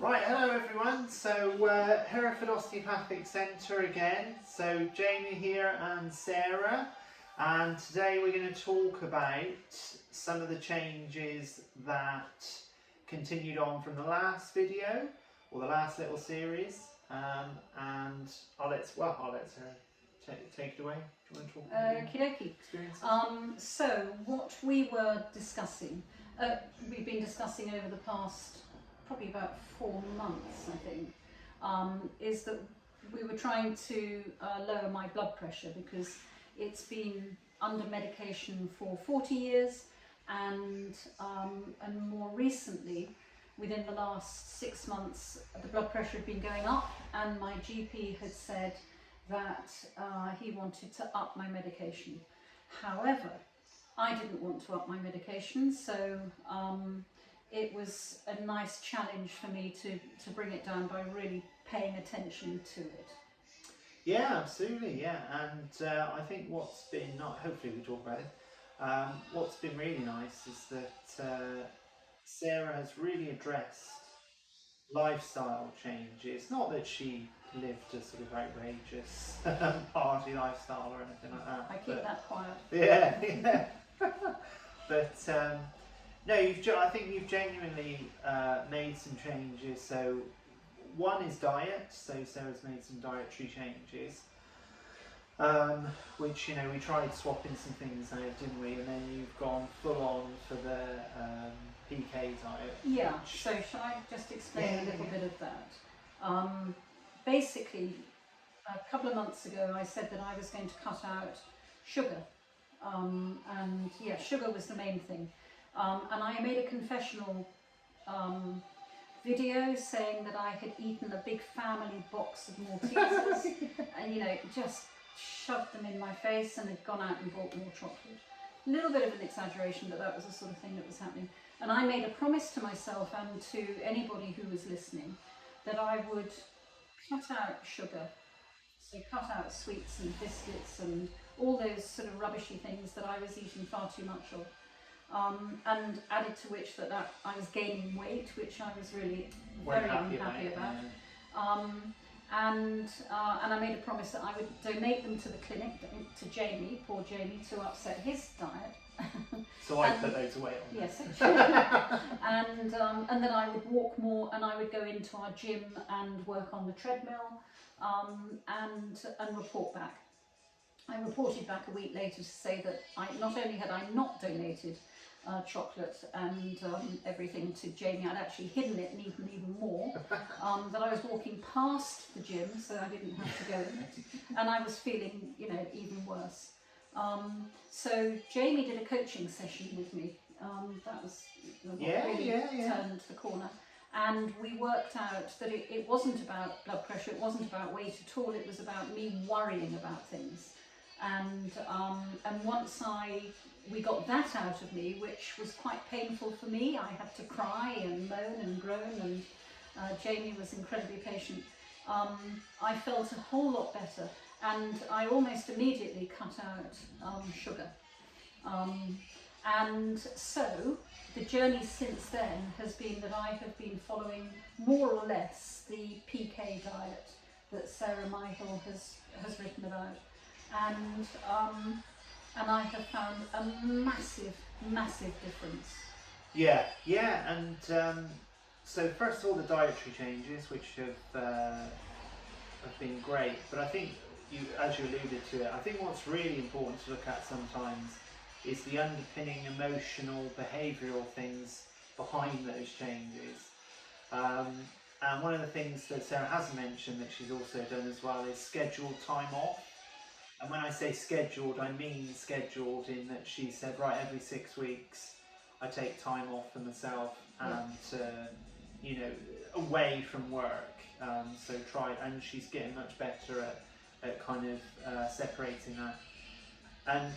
Right, hello everyone. So Hereford Osteopathic Centre again. So Jamie here and Sarah, and today we're going to talk about some of the changes that continued on from the last video or the last little series. And I'll let Sarah take it away. Do you want to talk about your experiences? So what we were discussing, we've been discussing over the past probably about 4 months, I think, is that we were trying to lower my blood pressure because it's been under medication for 40 years, and more recently, within the last 6 months, the blood pressure had been going up, and my GP had said that he wanted to up my medication. However, I didn't want to up my medication, so it was a nice challenge for me to bring it down by really paying attention to it. Yeah, absolutely, yeah. And I think what's been, hopefully we talk about it, what's been really nice is that Sarah has really addressed lifestyle changes. Not that she lived a sort of outrageous party lifestyle or anything like that. I keep that quiet. Yeah, yeah. But no, I think you've genuinely made some changes. So one is diet. So Sarah's made some dietary changes, which we tried swapping some things out, didn't we? And then you've gone full on for the PK diet. Yeah. So shall I just explain a little bit of that? Basically, a couple of months ago, I said that I was going to cut out sugar, and yeah, sugar was the main thing. And I made a confessional video saying that I had eaten a big family box of Maltesers and just shoved them in my face and had gone out and bought more chocolate. A little bit of an exaggeration, but that was the sort of thing that was happening. And I made a promise to myself and to anybody who was listening that I would cut out sugar, so cut out sweets and biscuits and all those sort of rubbishy things that I was eating far too much of. And added to which that I was gaining weight, which I was really very unhappy about. Yeah. And I made a promise that I would donate them to the clinic, to Jamie, poor Jamie, to upset his diet. So I put those away on. Yes. And then I would walk more, and I would go into our gym and work on the treadmill, and report back. I reported back a week later to say that not only had I not donated chocolate and everything to Jamie, I'd actually hidden it and eaten even more, that I was walking past the gym so I didn't have to go in it, and I was feeling even worse. So Jamie did a coaching session with me. That was what really turned the corner. And we worked out that it wasn't about blood pressure, it wasn't about weight at all, it was about me worrying about things. And once we got that out of me, which was quite painful for me, I had to cry and moan and groan, and Jamie was incredibly patient. I felt a whole lot better, and I almost immediately cut out sugar. And so the journey since then has been that I have been following more or less the PK diet that Sarah Michael has written about. And I have found a massive difference. Yeah, and so first of all, the dietary changes, which have been great, but I think as you alluded to it, I think what's really important to look at sometimes is the underpinning emotional, behavioural things behind those changes. And one of the things that Sarah hasn't mentioned that she's also done as well is scheduled time off. And when I say scheduled, I mean scheduled in that she said, right, every 6 weeks I take time off for myself and away from work. And she's getting much better at kind of separating that. And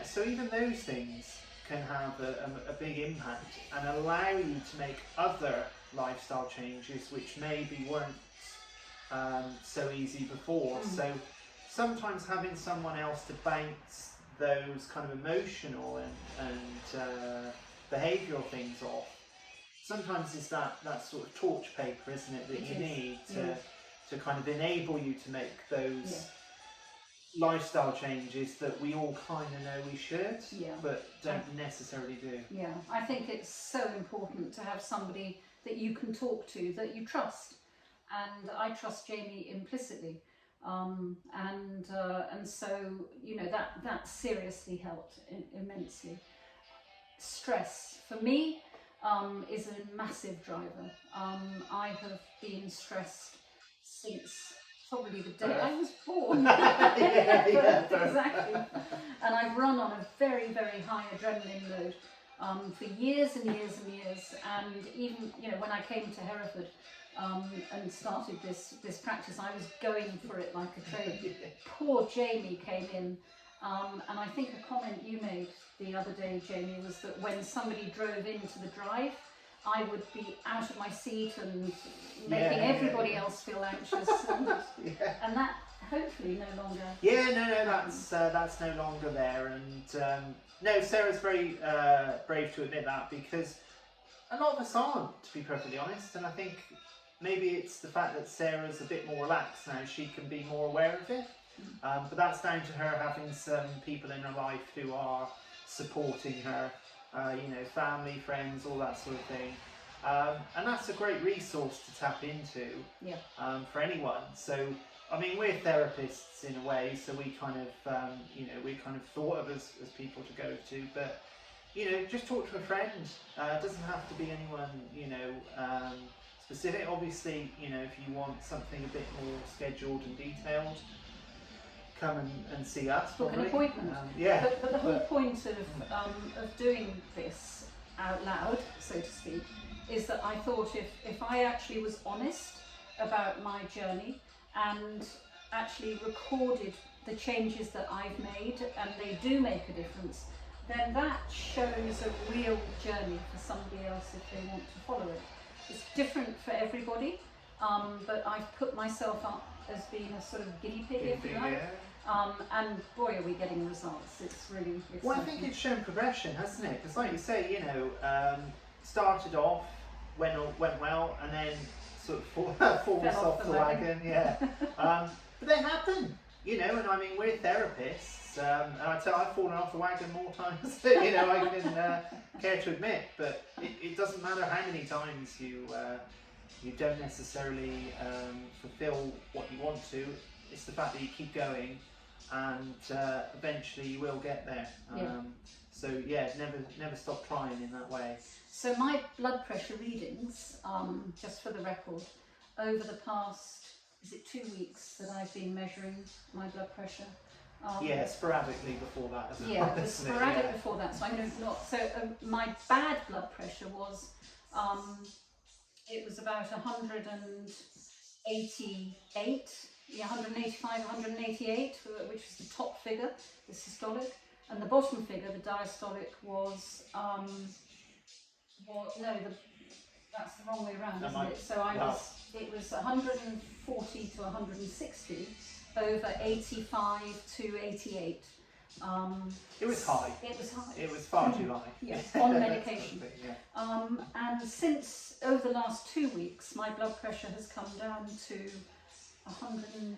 so even those things can have a big impact and allow you to make other lifestyle changes which maybe weren't so easy before. So sometimes having someone else to bounce those kind of emotional and behavioural things off sometimes it's that sort of torch paper, isn't it, that It you is, need yeah. to kind of enable you to make those lifestyle changes that we all kind of know we should, Yeah. but don't necessarily do. Yeah, I think it's so important to have somebody that you can talk to, that you trust, and I trust Jamie implicitly, and so that seriously helped immensely. Stress for me is a massive driver. I have been stressed since probably the day I was born. Exactly. And I've run on a very, very high adrenaline load for years and years and years. And even when I came to Hereford and started this practice, I was going for it like a train. Poor Jamie came in, and I think a comment you made the other day, Jamie, was that when somebody drove into the drive, I would be out of my seat and making everybody else feel anxious, and that hopefully no longer. That's no longer there, and no, Sarah's very brave to admit that, because a lot of us aren't, to be perfectly honest, and I think maybe it's the fact that Sarah's a bit more relaxed now; she can be more aware of it. But that's down to her having some people in her life who are supporting her, family, friends, all that sort of thing. And that's a great resource to tap into for anyone. So, I mean, we're therapists in a way, so we kind of, we're kind of thought of as people to go to, but, just talk to a friend. It doesn't have to be anyone, specific. Obviously, if you want something a bit more scheduled and detailed, come and see us. Book an appointment. But the whole point of doing this out loud, so to speak, is that I thought if I actually was honest about my journey and actually recorded the changes that I've made, and they do make a difference, then that shows a real journey for somebody else if they want to follow it. It's different for everybody, but I've put myself up as being a sort of guinea pig, if you like. And boy, are we getting results. It's really exciting. Well, I think it's shown progression, hasn't it? Because like you say, started off, went well, and then sort of falls off the wagon. But they happen, and I mean, we're therapists, and I've fallen off the wagon more times than, I can care to admit, but it doesn't matter how many times you don't necessarily fulfill what you want to. It's the fact that you keep going, and eventually you will get there. So never stop trying in that way. So my blood pressure readings, just for the record, over the past, is it 2 weeks that I've been measuring my blood pressure? Sporadically before that as well. Yeah, it was sporadic before that, so I'm going to not. So my bad blood pressure was, it was about 188. 185, 188, which is the top figure, the systolic, and the bottom figure, the diastolic, was that's the wrong way around, isn't it? So it was 140 to 160 over 85 to 88. It was high. It was high. It was far too high. Yes, on medication. And since over the last 2 weeks, my blood pressure has come down to 120.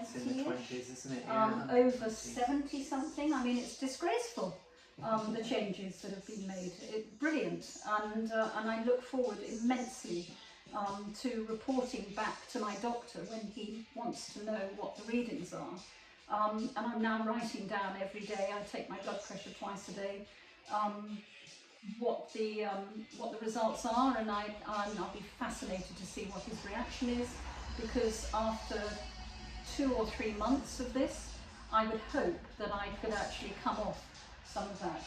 It's in the 20s, isn't it? Over 70 something. I mean, it's disgraceful. The changes that have been made. Brilliant, and I look forward immensely to reporting back to my doctor when he wants to know what the readings are. And I'm now writing down every day. I take my blood pressure twice a day. What the results are, and I'll be fascinated to see what his reaction is, because after 2 or 3 months of this, I would hope that I could actually come off some of that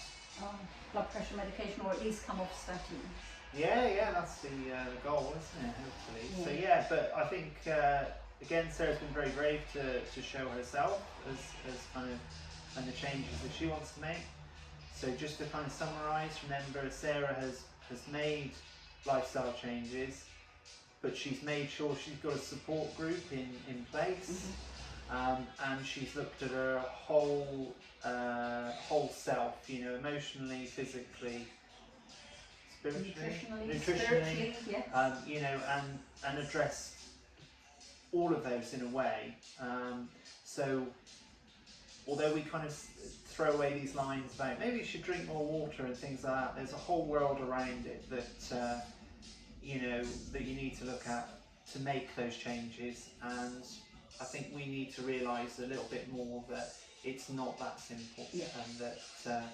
blood pressure medication, or at least come off statins. Yeah, that's the goal, isn't it? Hopefully. So but I think again, Sarah's been very brave to show herself as kind of and the changes that she wants to make. So just to kind of summarise, remember, Sarah has made lifestyle changes, but she's made sure she's got a support group in place, and she's looked at her whole self, emotionally, physically, spiritually, spiritually, yes. you know, and address all of those in a way. So although we kind of throw away these lines about maybe you should drink more water and things like that, there's a whole world around it that you know, that you need to look at to make those changes. And I think we need to realise a little bit more that it's not that simple, Yeah. and that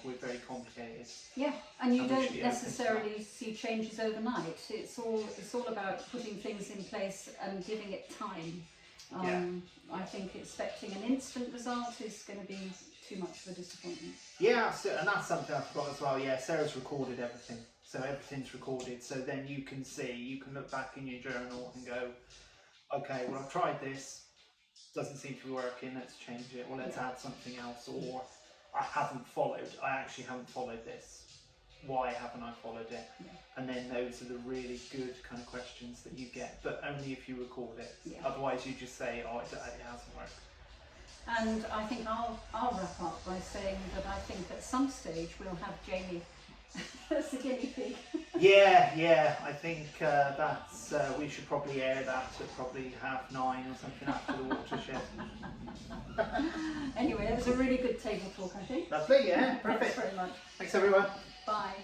we're very complicated. Yeah, and you And we don't should be open to necessarily see changes overnight. It's all about putting things in place and giving it time. I think expecting an instant result is going to be too much of a disappointment. Yeah, so, and that's something I forgot as well. Yeah, Sarah's recorded everything, so everything's recorded. So then you can see, you can look back in your journal and go, okay, well I've tried this, doesn't seem to be working. Let's change it, or let's add something else. Or I actually haven't followed this. Why haven't I followed it? Yeah. And then those are the really good kind of questions that you get, but only if you record it. Yeah. Otherwise, you just say, "Oh, it hasn't worked." And I think I'll wrap up by saying that I think at some stage we'll have Jamie as a guinea pig. Yeah. I think that's we should probably air that at probably 9:30 or something after the watershed. Anyway, it was a really good table talk, I think. Lovely, yeah, Thanks perfect. very much. Thanks everyone. Bye.